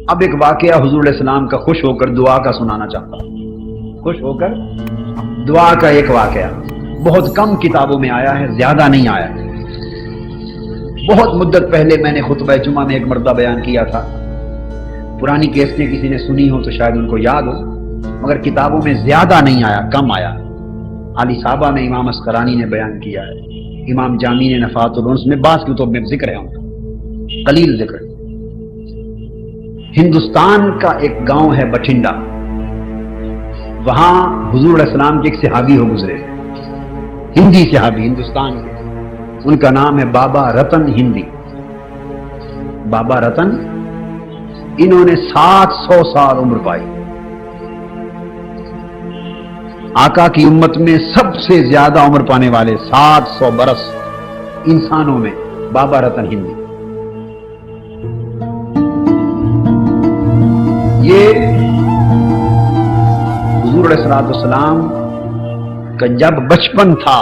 اب ایک واقعہ حضور علیہ السلام کا خوش ہو کر دعا کا سنانا چاہتا ہوں. خوش ہو کر دعا کا ایک واقعہ بہت کم کتابوں میں آیا ہے، زیادہ نہیں آیا ہے. بہت مدت پہلے میں نے خطبہ جمعہ میں ایک مرتبہ بیان کیا تھا. پرانی کیسٹیں کسی نے سنی ہو تو شاید ان کو یاد ہو، مگر کتابوں میں زیادہ نہیں آیا، کم آیا. علی صحابہ میں امام عسقلانی نے بیان کیا ہے، امام جامی نے نفحات الانس میں، بعض کتب میں ذکر ہے، قلیل ذکر. ہندوستان کا ایک گاؤں ہے بٹھنڈا، وہاں حضور علیہ السلام کے ایک صحابی ہو گزرے، ہندی صحابی ہندوستان کے. ان کا نام ہے بابا رتن ہندی. بابا رتن، انہوں نے 700 سال عمر پائی. آقا کی امت میں سب سے زیادہ عمر پانے والے 700 برس انسانوں میں بابا رتن ہندی. یہ حضور علیہ السلام کا جب بچپن تھا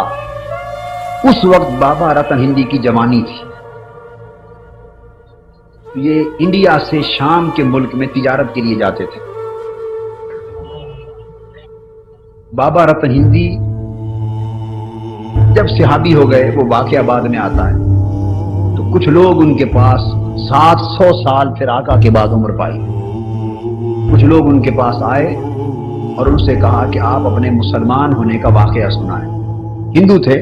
اس وقت بابا رتن ہندی کی جوانی تھی. یہ انڈیا سے شام کے ملک میں تجارت کے لیے جاتے تھے. بابا رتن ہندی جب صحابی ہو گئے، وہ واقعہ بعد میں آتا ہے، تو کچھ لوگ ان کے پاس 700 سال پھر آقا کے بعد عمر پائی. کچھ لوگ ان کے پاس آئے اور ان سے کہا کہ آپ اپنے مسلمان ہونے کا واقعہ سنائیں. ہندو تھے،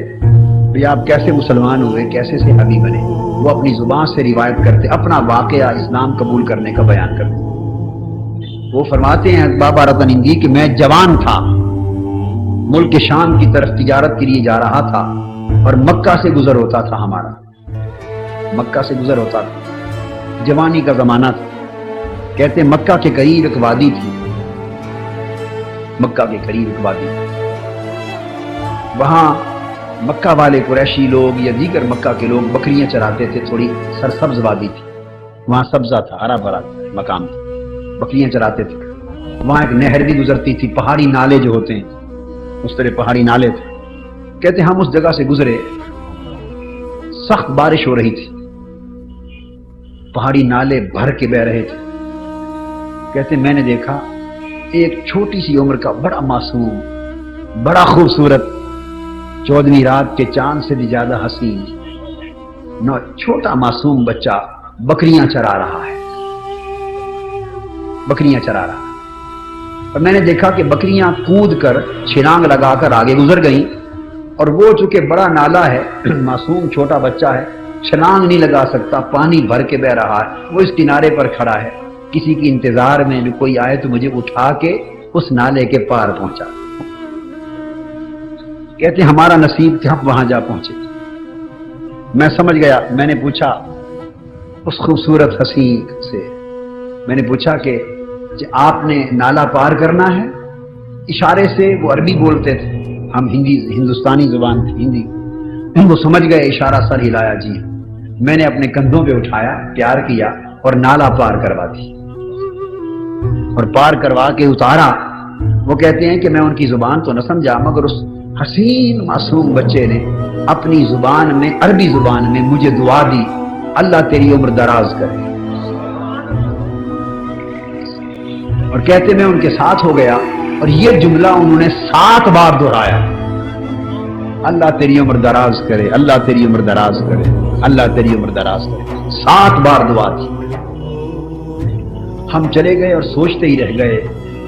بھئی آپ کیسے مسلمان ہوئے، کیسے صحابی بنے. وہ اپنی زبان سے روایت کرتے، اپنا واقعہ اسلام قبول کرنے کا بیان کرتے. وہ فرماتے ہیں بابا رتن ہندی کہ میں جوان تھا، ملک شام کی طرف تجارت کے لیے جا رہا تھا اور مکہ سے گزر ہوتا تھا. ہمارا مکہ سے گزر ہوتا تھا، جوانی کا زمانہ تھا. کہتے ہیں مکہ کے قریب ایک وادی تھی، مکہ کے قریب ایک وادی. وہاں مکہ والے قریشی لوگ یا دیگر مکہ کے لوگ بکریاں چراتے تھے. تھوڑی سرسبز وادی تھی، وہاں سبزہ تھا، ہرا بھرا مقام تھا، بکریاں چراتے تھے. وہاں ایک نہر بھی گزرتی تھی، پہاڑی نالے جو ہوتے ہیں اس طرح پہاڑی نالے تھے. کہتے ہیں ہم اس جگہ سے گزرے، سخت بارش ہو رہی تھی، پہاڑی نالے بھر کے بہ رہے تھے. کہتے ہیں میں نے دیکھا ایک چھوٹی سی عمر کا بڑا معصوم، بڑا خوبصورت، 14ویں رات کے چاند سے بھی زیادہ حسین چھوٹا معصوم بچہ بکریاں چرا رہا ہے، بکریاں چرا رہا ہے. اور میں نے دیکھا کہ بکریاں کود کر چھلانگ لگا کر آگے گزر گئیں، اور وہ چونکہ بڑا نالا ہے، معصوم چھوٹا بچہ ہے، چھلانگ نہیں لگا سکتا، پانی بھر کے بہ رہا ہے. وہ اس کنارے پر کھڑا ہے، کسی کی انتظار میں کوئی آئے تو مجھے اٹھا کے اس نالے کے پار پہنچا. کہتے ہیں ہمارا نصیب کہ ہم وہاں جا پہنچے. میں سمجھ گیا. میں نے پوچھا اس خوبصورت حسین سے، میں نے پوچھا کہ آپ نے نالا پار کرنا ہے؟ اشارے سے، وہ عربی بولتے تھے، ہم ہندوستانی زبان تھی ہندی. وہ سمجھ گئے، اشارہ سر ہلایا. جی. میں نے اپنے کندھوں پہ اٹھایا، پیار کیا اور نالا پار کروا دی، اور پار کروا کے اتارا. وہ کہتے ہیں کہ میں ان کی زبان تو نہ سمجھا، مگر اس حسین معصوم بچے نے اپنی زبان میں، عربی زبان میں مجھے دعا دی، اللہ تیری عمر دراز کرے. اور کہتے میں ان کے ساتھ ہو گیا، اور یہ جملہ انہوں نے 7 بار دہرایا، اللہ تیری عمر دراز کرے، اللہ تیری عمر دراز کرے، اللہ تیری عمر دراز کرے. 7 بار دعا دی. ہم چلے گئے اور سوچتے ہی رہ گئے،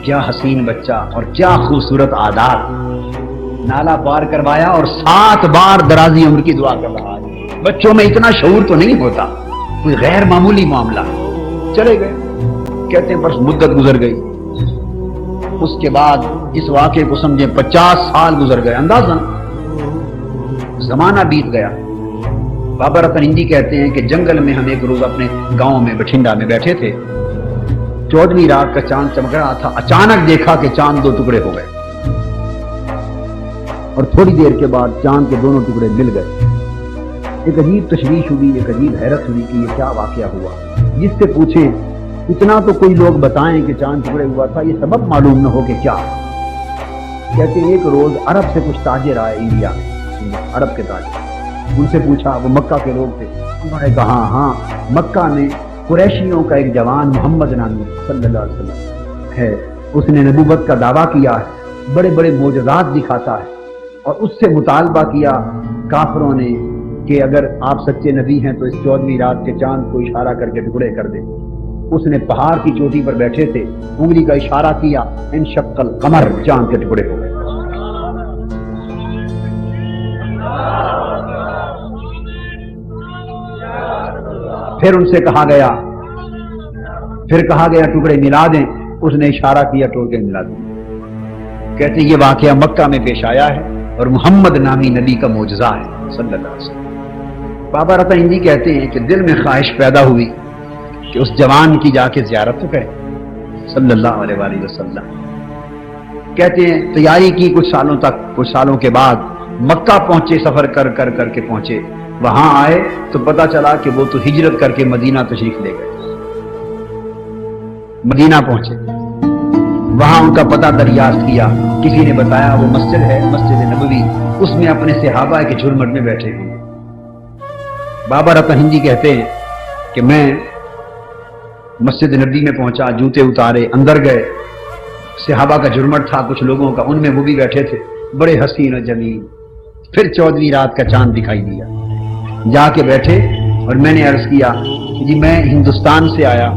کیا حسین بچہ اور کیا خوبصورت عادات. نالا پار کروایا اور 7 بار درازی عمر کی دعا کر رہا ہے. بچوں میں اتنا شعور تو نہیں ہوتا، کوئی غیر معمولی معاملہ. چلے گئے. کہتے ہیں بس مدت گزر گئی. اس کے بعد اس واقعے کو سمجھیں 50 سال گزر گئے، اندازاً زمانہ بیت گیا. بابا رتن ہندی کہتے ہیں کہ جنگل میں ہم ایک روز اپنے گاؤں میں بٹھنڈا میں بیٹھے تھے. 14ویں رات کا چاند چمک رہا تھا. اچانک دیکھا کہ چاند 2 ٹکڑے ہو گئے، اور تھوڑی دیر کے بعد چاند کے دونوں ٹکڑے مل گئے. ایک عجیب تشویش ہوئی، ایک عجیب حیرت ہوئی کہ یہ کیا واقعہ ہوا. جس سے پوچھیں اتنا تو کوئی لوگ بتائیں کہ چاند ٹکڑے ہوا تھا، یہ سبب معلوم نہ ہو کہ کیا. کہتے ہیں ایک روز عرب سے کچھ تاجر آئے، انڈیا عرب کے تاجر. ان سے پوچھا، وہ مکہ کے لوگ تھے، انہوں نے کہا ہاں مکہ میں قریشیوں کا ایک جوان محمد نامی صلی اللہ علیہ وسلم ہے، اس نے نبوت کا دعویٰ کیا ہے، بڑے بڑے معجزات دکھاتا ہے، اور اس سے مطالبہ کیا کافروں نے کہ اگر آپ سچے نبی ہیں تو اس 14ویں رات کے چاند کو اشارہ کر کے ٹکڑے کر دیں۔ اس نے پہاڑ کی چوٹی پر بیٹھے تھے، انگلی کا اشارہ کیا، انشق القمر، چاند کے ٹکڑے ہو گئے۔ پھر ان سے کہا گیا ٹکڑے ملا دیں، اس نے اشارہ کیا، ٹوٹے ملا دیں۔ کہتے ہیں یہ واقعہ مکہ میں پیش آیا ہے اور محمد نامی نبی کا معجزہ ہے صلی اللہ علیہ وسلم۔ بابا رتا ہندی کہتے ہیں کہ دل میں خواہش پیدا ہوئی کہ اس جوان کی جا کے زیارت تو کریں صلی اللہ علیہ وآلہ وسلم۔ کہتے ہیں تیاری کی کچھ سالوں تک، کچھ سالوں کے بعد مکہ پہنچے، سفر کر کے پہنچے، وہاں آئے تو پتا چلا کہ وہ تو ہجرت کر کے مدینہ تشریف لے گئے۔ مدینہ پہنچے، وہاں ان کا پتہ دریافت کیا، کسی نے بتایا وہ مسجد ہے، مسجد نبوی، اس میں اپنے صحابہ کے جھرمٹ میں بیٹھے ہوئے۔ بابا رتا ہندی کہتے ہیں کہ میں مسجد نبوی میں پہنچا، جوتے اتارے، اندر گئے، صحابہ کا جھرمٹ تھا کچھ لوگوں کا، ان میں وہ بھی بیٹھے تھے، بڑے حسین و جمیل۔ پھر 14ویں رات کا چاند دکھائی دیا، جا کے بیٹھے اور میں نے عرض کیا کہ جی میں ہندوستان سے آیا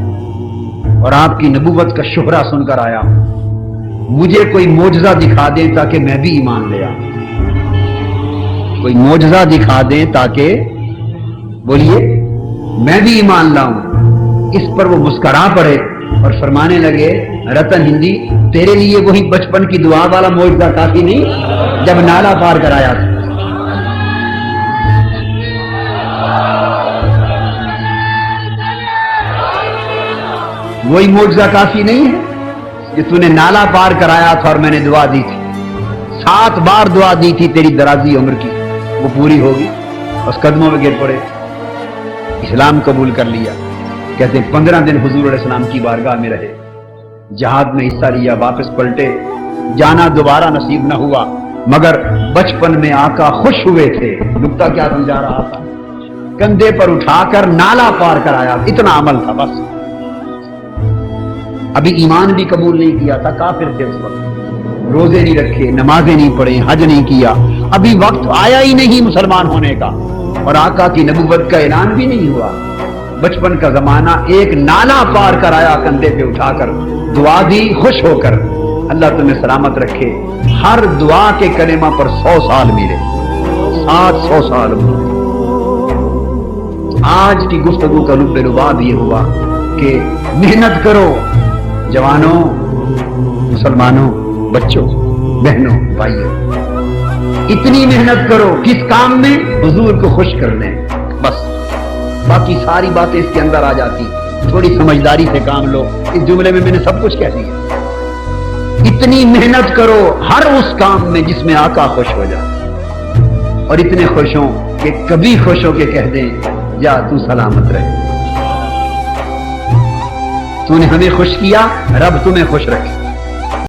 اور آپ کی نبوت کا شہرہ سن کر آیا، مجھے کوئی معجزہ دکھا دیں تاکہ میں بھی ایمان لے آؤں، کوئی معجزہ دکھا دیں تاکہ بولیے میں بھی ایمان لاؤں۔ اس پر وہ مسکرا پڑے اور فرمانے لگے رتن ہندی تیرے لیے وہی بچپن کی دعا والا معجزہ کافی نہیں جب نالا پار کرایا تھا؟ وہی معجزہ کافی نہیں ہے کہ تو نے نالا پار کرایا تھا اور میں نے دعا دی تھی، 7 بار دعا دی تھی تیری درازی عمر کی، وہ پوری ہوگی۔ اس قدموں میں گر پڑے، اسلام قبول کر لیا۔ کہتے ہیں 15 دن حضور علیہ السلام کی بارگاہ میں رہے، جہاد میں حصہ لیا، واپس پلٹے، جانا دوبارہ نصیب نہ ہوا، مگر بچپن میں آقا خوش ہوئے تھے۔ نکتہ کیا سمجھا رہا تھا؟ کندھے پر اٹھا کر نالا پار کرایا، اتنا عمل تھا بس۔ ابھی ایمان بھی قبول نہیں کیا تھا، کافر تھے اس وقت، روزے نہیں رکھے، نمازیں نہیں پڑھے، حج نہیں کیا، ابھی وقت آیا ہی نہیں مسلمان ہونے کا، اور آقا کی نبوت کا اعلان بھی نہیں ہوا۔ بچپن کا زمانہ، ایک نالا پار کر آیا، کندھے پہ اٹھا کر دعا دی، خوش ہو کر اللہ تمہیں سلامت رکھے۔ ہر دعا کے کلمہ پر 100 سال ملے، 700 سال ملے۔ آج کی گفتگو کا لب لباب یہ ہوا کہ محنت کرو جوانوں، مسلمانوں، بچوں، بہنوں، بھائیوں، اتنی محنت کرو کس کام میں؟ حضور کو خوش کرنے، بس باقی ساری باتیں اس کے اندر آ جاتی۔ تھوڑی سمجھداری سے کام لو، اس جملے میں نے سب کچھ کہہ دیا۔ اتنی محنت کرو ہر اس کام میں جس میں آقا خوش ہو جائے، اور اتنے خوش ہوں کہ کبھی خوش ہو کے کہہ دیں جا تو سلامت رہے، تو نے ہمیں خوش کیا، رب تمہیں خوش رکھے۔